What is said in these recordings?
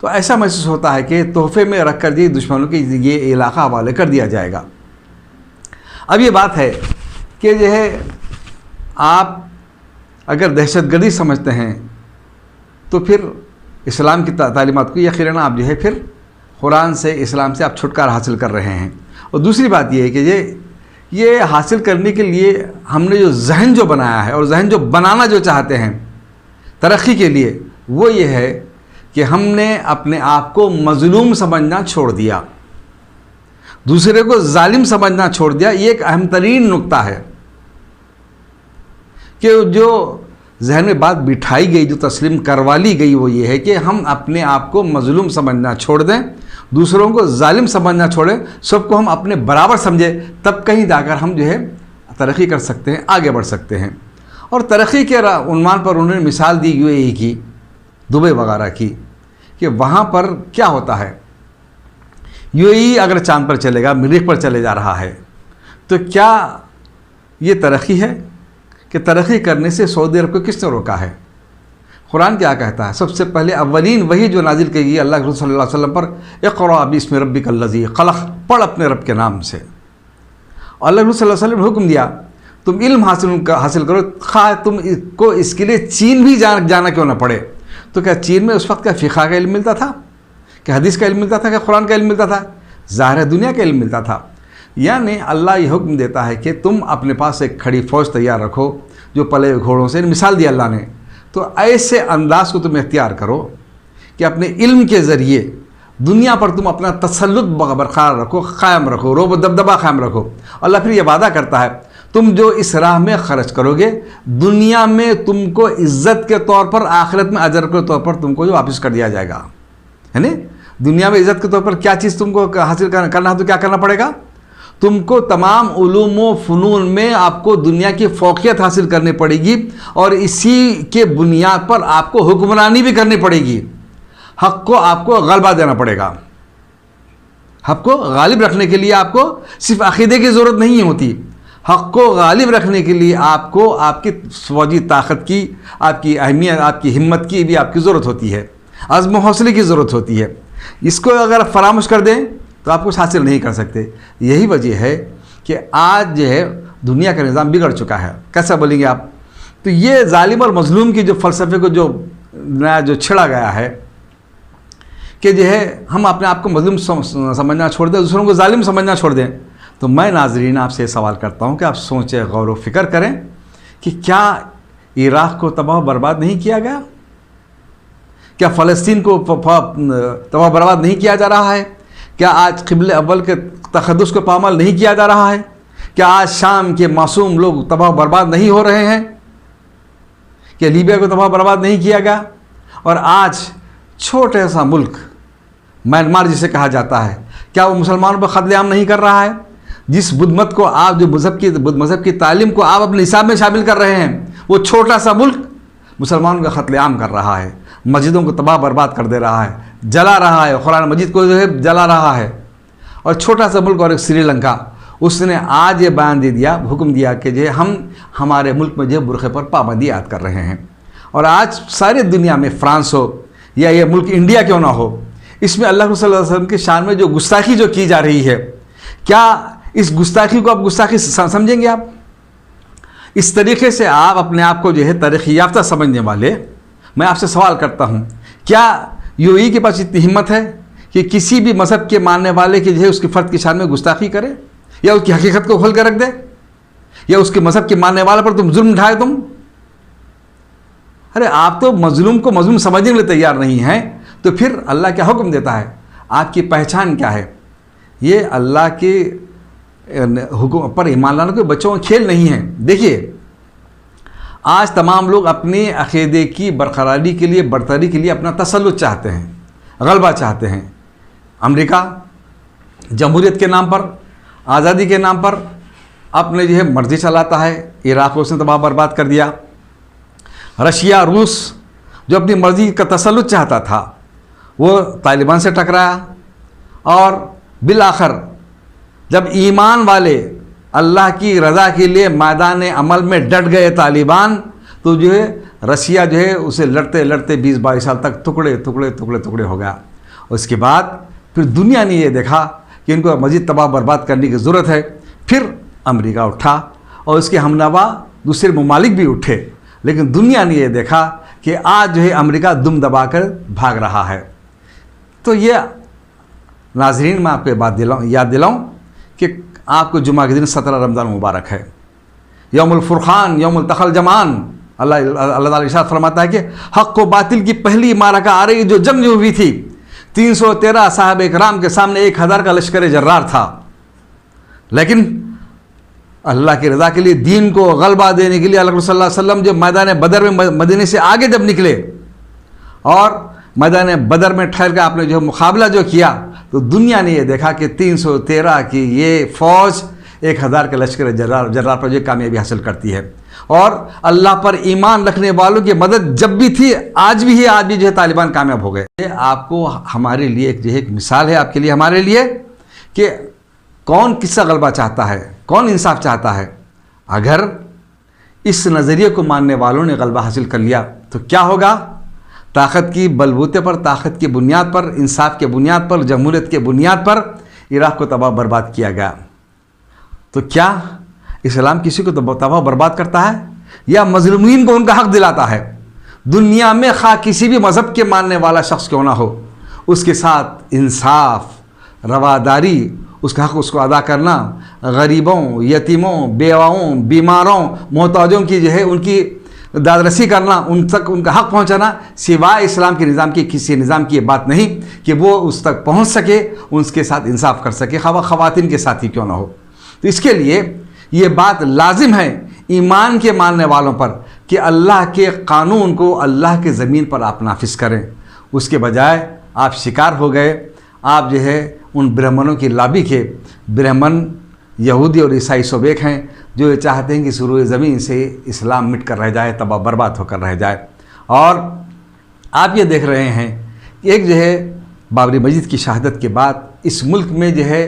تو ایسا محسوس ہوتا ہے کہ تحفے میں رکھ کر دشمنوں کے یہ علاقہ حوالے کر دیا جائے گا۔ اب یہ بات ہے کہ جو ہے آپ اگر دہشت گردی سمجھتے ہیں تو پھر اسلام کی تعلیمات کو یقیناً آپ جو ہے پھر قرآن سے، اسلام سے آپ چھٹکارا حاصل کر رہے ہیں۔ اور دوسری بات یہ ہے کہ یہ حاصل کرنے کے لیے ہم نے جو ذہن جو بنایا ہے اور ذہن جو بنانا جو چاہتے ہیں ترقی کے لیے، وہ یہ ہے کہ ہم نے اپنے آپ کو مظلوم سمجھنا چھوڑ دیا، دوسرے کو ظالم سمجھنا چھوڑ دیا۔ یہ ایک اہم ترین نقطہ ہے کہ جو ذہن میں بات بٹھائی گئی، جو تسلیم کروا لی گئی، وہ یہ ہے کہ ہم اپنے آپ کو مظلوم سمجھنا چھوڑ دیں، دوسروں کو ظالم سمجھنا چھوڑیں، سب کو ہم اپنے برابر سمجھیں، تب کہیں جا کر ہم جو ہے ترقی کر سکتے ہیں، آگے بڑھ سکتے ہیں۔ اور ترقی کے عنوان پر انہوں نے مثال دی UAE کی، دبئی وغیرہ کی، کہ وہاں پر کیا ہوتا ہے۔ UAE اگر چاند پر چلے گا، مریخ پر چلے جا رہا ہے، تو کیا یہ ترقی ہے؟ کہ ترقی کرنے سے سعودی عرب کو کس نے روکا ہے؟ قرآن کیا کہتا ہے؟ سب سے پہلے اولین وہی جو نازل کی گئی اللہ کے رسول صلی اللہ علیہ وسلم پر، اقرأ باسم ربک الذی خلق، پڑھ اپنے رب کے نام سے۔ اور اللہ کے رسول صلی اللہ علیہ وسلم نے حکم دیا تم علم حاصل کرو، خواہ تم کو اس کے لیے چین بھی جانا کیوں نہ پڑے۔ تو کیا چین میں اس وقت کیا فقہ کا علم ملتا تھا؟ کہ حدیث کا علم ملتا تھا؟ کہ قرآن کا علم ملتا تھا؟ ظاہر دنیا کا علم ملتا تھا۔ یعنی اللہ یہ حکم دیتا ہے کہ تم اپنے پاس ایک کھڑی فوج تیار رکھو جو پلے گھوڑوں سے، مثال دی اللہ نے، تو ایسے انداز کو تم اختیار کرو کہ اپنے علم کے ذریعے دنیا پر تم اپنا تسلط برقرار رکھو، قائم رکھو، رعب و دبدبہ قائم رکھو۔ اللہ پھر یہ وعدہ کرتا ہے تم جو اس راہ میں خرچ کرو گے، دنیا میں تم کو عزت کے طور پر، آخرت میں اجر کے طور پر تم کو جو واپس کر دیا جائے گا۔ ہے نا؟ دنیا میں عزت کے طور پر کیا چیز تم کو حاصل کرنا ہے تو کیا کرنا پڑے گا؟ تم کو تمام علوم و فنون میں آپ کو دنیا کی فوقیت حاصل کرنی پڑے گی، اور اسی کے بنیاد پر آپ کو حکمرانی بھی کرنی پڑے گی۔ حق کو آپ کو غلبہ دینا پڑے گا۔ حق کو غالب رکھنے کے لیے آپ کو صرف عقیدے کی ضرورت نہیں ہوتی، حق کو غالب رکھنے کے لیے آپ کو آپ کی فوجی طاقت کی، آپ کی اہمیت، آپ کی ہمت کی بھی آپ کی ضرورت ہوتی ہے، عزم و حوصلے کی ضرورت ہوتی ہے۔ اس کو اگر آپ فراموش کر دیں تو آپ کچھ حاصل نہیں کر سکتے۔ یہی وجہ ہے کہ آج جو ہے دنیا کا نظام بگڑ چکا ہے۔ کیسا بولیں گے آپ؟ تو یہ ظالم اور مظلوم کی جو فلسفے کو جو نیا جو چھڑا گیا ہے کہ جو ہے ہم اپنے آپ کو مظلوم سمجھنا چھوڑ دیں، دوسروں کو ظالم سمجھنا چھوڑ دیں، تو میں ناظرین آپ سے سوال کرتا ہوں کہ آپ سوچیں، غور و فکر کریں کہ کیا عراق کو تباہ و برباد نہیں کیا گیا؟ کیا فلسطین کو تباہ و برباد نہیں کیا جا رہا ہے؟ کیا آج قبلہ اول کے تقدس کو پامال نہیں کیا جا رہا ہے؟ کیا آج شام کے معصوم لوگ تباہ و برباد نہیں ہو رہے ہیں؟ کیا لیبیا کو تباہ و برباد نہیں کیا گیا؟ اور آج چھوٹے سا ملک میانمار جسے کہا جاتا ہے، کیا وہ مسلمانوں پر قتل عام نہیں کر رہا ہے؟ جس بدھ مت کو آپ، جو بدھ مذہب کی تعلیم کو آپ اپنے نصاب میں شامل کر رہے ہیں، وہ چھوٹا سا ملک مسلمانوں کا قتل عام کر رہا ہے، مسجدوں کو تباہ برباد کر دے رہا ہے، جلا رہا ہے، قرآن مجید کو جو ہے جلا رہا ہے۔ اور چھوٹا سا ملک اور ایک سری لنکا، اس نے آج یہ بیان دے دیا، حکم دیا کہ جو ہم ہمارے ملک میں جو برقعے پر پابندی عائد کر رہے ہیں۔ اور آج ساری دنیا میں فرانس ہو یا یہ ملک انڈیا کیوں نہ ہو، اس میں اللہ صلی اللہ علیہ وسلم کی شان میں جو گستاخی جو کی جا رہی ہے، کیا اس گستاخی کو آپ گستاخی سمجھیں گے؟ آپ اس طریقے سے آپ اپنے آپ کو جو ہے ترقی یافتہ سمجھنے والے، میں آپ سے سوال کرتا ہوں، کیا UAE کے پاس اتنی ہمت ہے کہ کسی بھی مذہب کے ماننے والے کی جو ہے اس کی فرد کی شان میں گستاخی کرے، یا اس کی حقیقت کو کھول کے رکھ دے، یا اس کے مذہب کے ماننے والے پر تم ظلم ڈھائے؟ ارے آپ تو مظلوم کو مظلوم سمجھنے کے لیے تیار نہیں ہیں، تو پھر اللہ کیا حکم دیتا ہے؟ آپ کی پہچان کیا ہے؟ یہ اللہ کے حکم پر ایمان لانا کوئی بچوں کا کھیل نہیں ہے۔ دیکھیے آج تمام لوگ اپنے عقیدے کی برقراری کے لیے، برتری کے لیے اپنا تسلط چاہتے ہیں، غلبہ چاہتے ہیں۔ امریکہ جمہوریت کے نام پر، آزادی کے نام پر اپنے جو ہے مرضی چلاتا ہے، عراق کو اس نے تباہ برباد کر دیا۔ رشیا، روس جو اپنی مرضی کا تسلط چاہتا تھا، وہ طالبان سے ٹکرایا، اور بالآخر جب ایمان والے اللہ کی رضا کے لیے میدان عمل میں ڈٹ گئے طالبان، تو جو ہے رشیا جو ہے اسے لڑتے لڑتے 20-22 سال تک ٹکڑے ٹکڑے ٹکڑے ٹکڑے ہو گیا۔ اس کے بعد پھر دنیا نے یہ دیکھا کہ ان کو مزید تباہ برباد کرنے کی ضرورت ہے، پھر امریکہ اٹھا اور اس کے ہمنوا دوسرے ممالک بھی اٹھے، لیکن دنیا نے یہ دیکھا کہ آج جو ہے امریکہ دم دبا کر بھاگ رہا ہے۔ تو یہ ناظرین میں آپ کو بات یاد دلاؤں کہ آپ کو جمعہ کے دن 17 رمضان مبارک ہے، یوم الفرقان، یوم التقى الجمعان۔ اللہ تعالیٰ ارشاد فرماتا ہے کہ حق و باطل کی پہلی معرکہ آ رہی، جو جنگ جو ہوئی تھی 313 صحابہ کرام کے سامنے 1000 کا لشکر جرار تھا، لیکن اللہ کی رضا کے لیے، دین کو غلبہ دینے کے لیے اللہ صلی اللہ علیہ وسلم جو میدان بدر میں مدینے سے آگے جب نکلے اور میدان بدر میں ٹھہر کے آپ نے جو مقابلہ جو کیا، تو دنیا نے یہ دیکھا کہ 313 کی یہ فوج 1000 کے لشکر جرار پر جو کامیابی حاصل کرتی ہے، اور اللہ پر ایمان رکھنے والوں کی مدد جب بھی تھی، آج بھی ہے، آج بھی جو ہے طالبان کامیاب ہو گئے۔ یہ آپ کو ہمارے لیے ایک مثال ہے، آپ کے لیے، ہمارے لیے، کہ کون کس کا غلبہ چاہتا ہے، کون انصاف چاہتا ہے۔ اگر اس نظریے کو ماننے والوں نے غلبہ حاصل کر لیا تو کیا ہوگا؟ طاقت کی بلبوتے پر، طاقت کی بنیاد پر، انصاف کے بنیاد پر، جمہوریت کے بنیاد پر عراق کو تباہ برباد کیا گیا۔ تو کیا اسلام کسی کو تباہ برباد کرتا ہے یا مظلومین کو ان کا حق دلاتا ہے؟ دنیا میں خواہ کسی بھی مذہب کے ماننے والا شخص کیوں نہ ہو، اس کے ساتھ انصاف، رواداری، اس کا حق اس کو ادا کرنا، غریبوں، یتیموں، بیواؤں، بیماروں، محتاجوں کی جو ہے ان کی داد رسی کرنا، ان تک ان کا حق پہنچانا، سوائے اسلام کے نظام کی کسی نظام کی یہ بات نہیں کہ وہ اس تک پہنچ سکے، اس کے ساتھ انصاف کر سکے، خواہ خواتین کے ساتھ ہی کیوں نہ ہو۔ تو اس کے لیے یہ بات لازم ہے ایمان کے ماننے والوں پر کہ اللہ کے قانون کو اللہ کے زمین پر آپ نافذ کریں، اس کے بجائے آپ شکار ہو گئے، آپ جو ہے ان برہمنوں کی لابی کے۔ برہمن یہودی اور عیسائی سب ایک ہیں جو یہ چاہتے ہیں کہ سروئے زمین سے اسلام مٹ کر رہ جائے، تباہ برباد ہو کر رہ جائے۔ اور آپ یہ دیکھ رہے ہیں کہ ایک جو ہے بابری مسجد کی شہادت کے بعد اس ملک میں جو ہے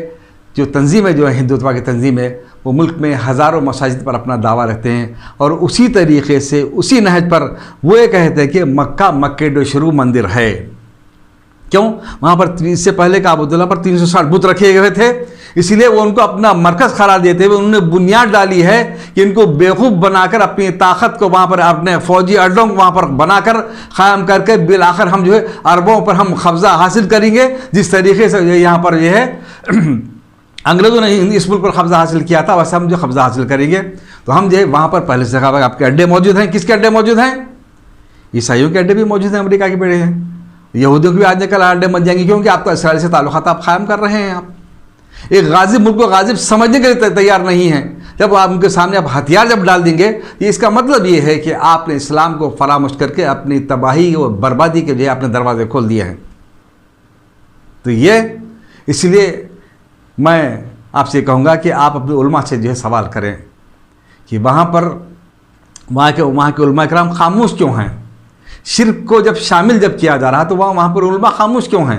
جو تنظیمیں جو ہیں ہندوتوا کی تنظیمیں، وہ ملک میں ہزاروں مساجد پر اپنا دعویٰ رکھتے ہیں، اور اسی طریقے سے اسی نہج پر وہ یہ کہتے ہیں کہ مکہ ڈو شروع مندر ہے۔ کیوں؟ وہاں پر اس سے پہلے کعبۃ اللہ پر 360 بت رکھے گئے تھے، اسی لیے وہ ان کو اپنا مرکز قرار دیتے ہوئے انہوں نے بنیاد ڈالی ہے کہ ان کو بیوقوف بنا کر اپنی طاقت کو وہاں پر اپنے فوجی اڈوں کو وہاں پر بنا کر قائم کر کے بالآخر ہم جو ہے عربوں پر ہم قبضہ حاصل کریں گے، جس طریقے سے یہاں پر یہ ہے انگریزوں نے اس ملک پر قبضہ حاصل کیا تھا، ویسے ہم جو قبضہ حاصل کریں گے۔ تو ہم جو ہے وہاں پر پہلے سے کہا آپ کے اڈے موجود ہیں، کس کے اڈے موجود ہیں؟ عیسائیوں کے اڈے بھی موجود ہیں، امریکہ کے بیڑے ہیں، یہودیوں کے بھی آج کل اڈے مچ جائیں گے، کیونکہ آپ تو اسرائیل سے تعلقات آپ قائم کر رہے ہیں۔ آپ ایک غازب ملک کو غازب سمجھنے کے لیے تیار نہیں ہیں، جب آپ ان کے سامنے آپ ہتھیار جب ڈال دیں گے، اس کا مطلب یہ ہے کہ آپ نے اسلام کو فراموش کر کے اپنی تباہی اور بربادی کے جو ہے اپنے دروازے کھول دیے ہیں۔ تو یہ اس لیے میں آپ سے کہوں گا کہ آپ اپنے علماء سے جو ہے سوال کریں کہ وہاں کے علماء کرام خاموش کیوں ہیں؟ شرک کو جب شامل جب کیا جا رہا تو وہاں پر علماء خاموش کیوں ہیں؟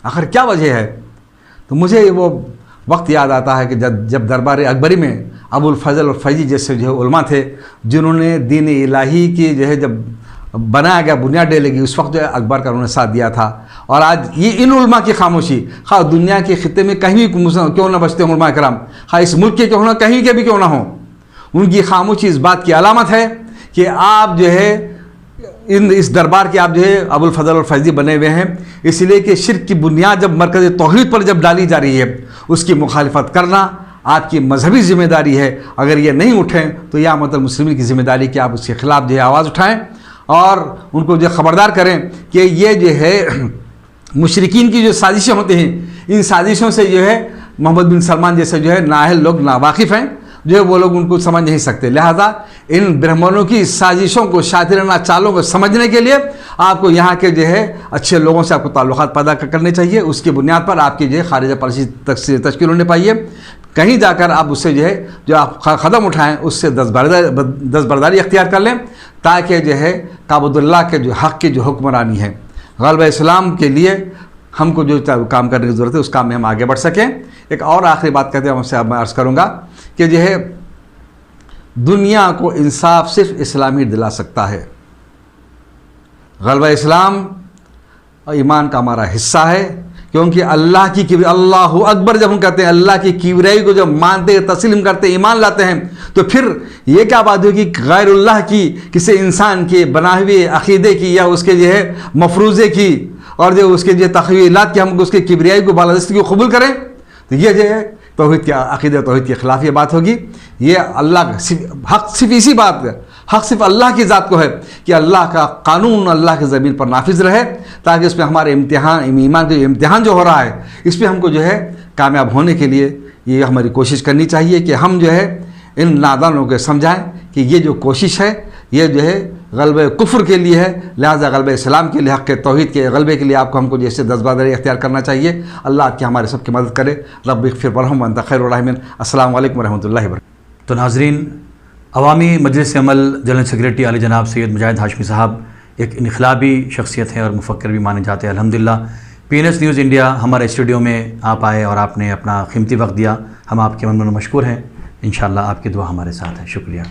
آخر کیا وجہ ہے؟ تو مجھے وہ وقت یاد آتا ہے کہ جب دربار اکبری میں ابو الفضل الفیضی جیسے جو ہے علماء تھے، جنہوں نے دین الہی کی جو ہے جب بنایا گیا بنیاد ڈالے گی، اس وقت جو ہے اکبر کا انہوں نے ساتھ دیا تھا۔ اور آج یہ ان علماء کی خاموشی، خواہ دنیا کے خطے میں کہیں بھی کیوں نہ بچتے ہوں علماء کرام، خواہ اس ملک کے کیوں نہ کہیں کے بھی کیوں نہ ہوں، ان کی خاموشی اس بات کی علامت ہے کہ آپ جو ہے اس دربار کے آپ جو ہے ابو الفضل الفیضی بنے ہوئے ہیں، اس لیے کہ شرک کی بنیاد جب مرکز توحید پر جب ڈالی جا رہی ہے، اس کی مخالفت کرنا آپ کی مذہبی ذمہ داری ہے۔ اگر یہ نہیں اٹھیں تو یہ امت المسلمین کی ذمہ داری کہ آپ اس کے خلاف جو ہے آواز اٹھائیں اور ان کو جو خبردار کریں کہ یہ جو ہے مشرکین کی جو سازشیں ہوتی ہیں، ان سازشوں سے جو ہے محمد بن سلمان جیسے جو ہے نااہل لوگ ناواقف ہیں، جو ہے وہ لوگ ان کو سمجھ نہیں سکتے۔ لہذا ان برہمنوں کی سازشوں کو، شاطرانہ چالوں کو سمجھنے کے لیے آپ کو یہاں کے جو ہے اچھے لوگوں سے آپ کو تعلقات پیدا کرنے چاہیے، اس کی بنیاد پر آپ کی جو ہے خارجہ پالیسی تشکیل ہونے پائیے، کہیں جا کر آپ اس سے جو ہے جو آپ قدم اٹھائیں اس سے دستبرداری اختیار کر لیں، تاکہ جو ہے کعبۃ اللہ کے جو حق کی جو حکمرانی ہے، غلبہ اسلام کے لیے ہم کو جو کام کرنے کی ضرورت ہے اس کام میں ہم آگے بڑھ سکیں۔ ایک اور آخری بات کہتے ہیں ہم سے میں عرض کروں گا کہ جو ہے دنیا کو انصاف صرف اسلامی دلا سکتا ہے۔ غلبہ اسلام اور ایمان کا ہمارا حصہ ہے، کیونکہ اللہ کی اللہ اکبر جب ہم کہتے ہیں، اللہ کی کبریائی کو جب مانتے ہیں، تسلیم کرتے ہیں، ایمان لاتے ہیں، تو پھر یہ کیا بات ہوگی کہ غیر اللہ کی، کسی انسان کے بنائے ہوئے عقیدے کی یا اس کے جو ہے مفروضے کی اور جو اس کے جو تخیلات کی ہم اس کے کبریائی کو بالادستی کو قبول کریں، تو یہ جو ہے توحید کی عقیدہ توحید کے خلاف یہ بات ہوگی۔ یہ اللہ کا حق صرف اسی بات کا حق صرف اللہ کی ذات کو ہے کہ اللہ کا قانون اللہ کی زمین پر نافذ رہے، تاکہ اس میں ہمارے ایمان کے امتحان جو ہو رہا ہے، اس پہ ہم کو جو ہے کامیاب ہونے کے لیے یہ ہماری کوشش کرنی چاہیے کہ ہم جو ہے ان نادانوں کو سمجھائیں کہ یہ جو کوشش ہے یہ جو ہے غلبہ کفر کے لیے ہے، لہٰذا غلبہ اسلام کے لیے، حق توحید کے غلبے کے لیے آپ کو ہم کو جیسے دستبرداری اختیار کرنا چاہیے۔ اللہ آپ کی ہمارے سب کی مدد کرے۔ رب اغفر ورحم وانت خیر الراحمین۔ السلام علیکم ورحمۃ اللہ وبرکاتہ۔ تو ناظرین، عوامی مجلس عمل جنرل سیکریٹری علی جناب سید مجاہد ہاشمی صاحب ایک انقلابی شخصیت ہیں اور مفکر بھی مانے جاتے ہیں الحمدللہ۔ PNS نیوز انڈیا ہمارے اسٹوڈیو میں آپ آئے اور آپ نے اپنا قیمتی وقت دیا، ہم آپ کے من مشکور ہیں۔ انشاءاللہ آپ کی دعا ہمارے ساتھ ہے۔ شکریہ۔